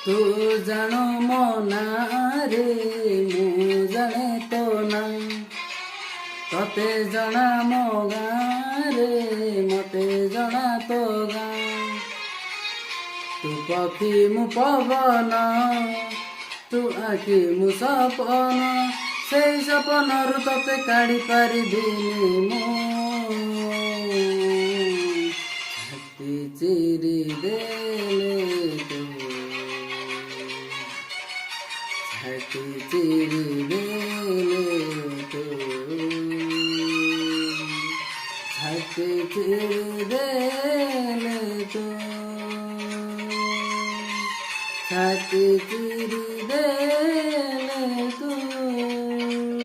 तू जानो मना रे मु जाने तो ना तते जना मो गाँ रे मते जना तो गाँ तू पक्षी मु पवन तू आखि मु सपन से सपन रु तते काढ़ी पारिबिनी मु छाती चिरी देले तू छाती चिरी देले तू छाती चिरी देले तू छाती चिरी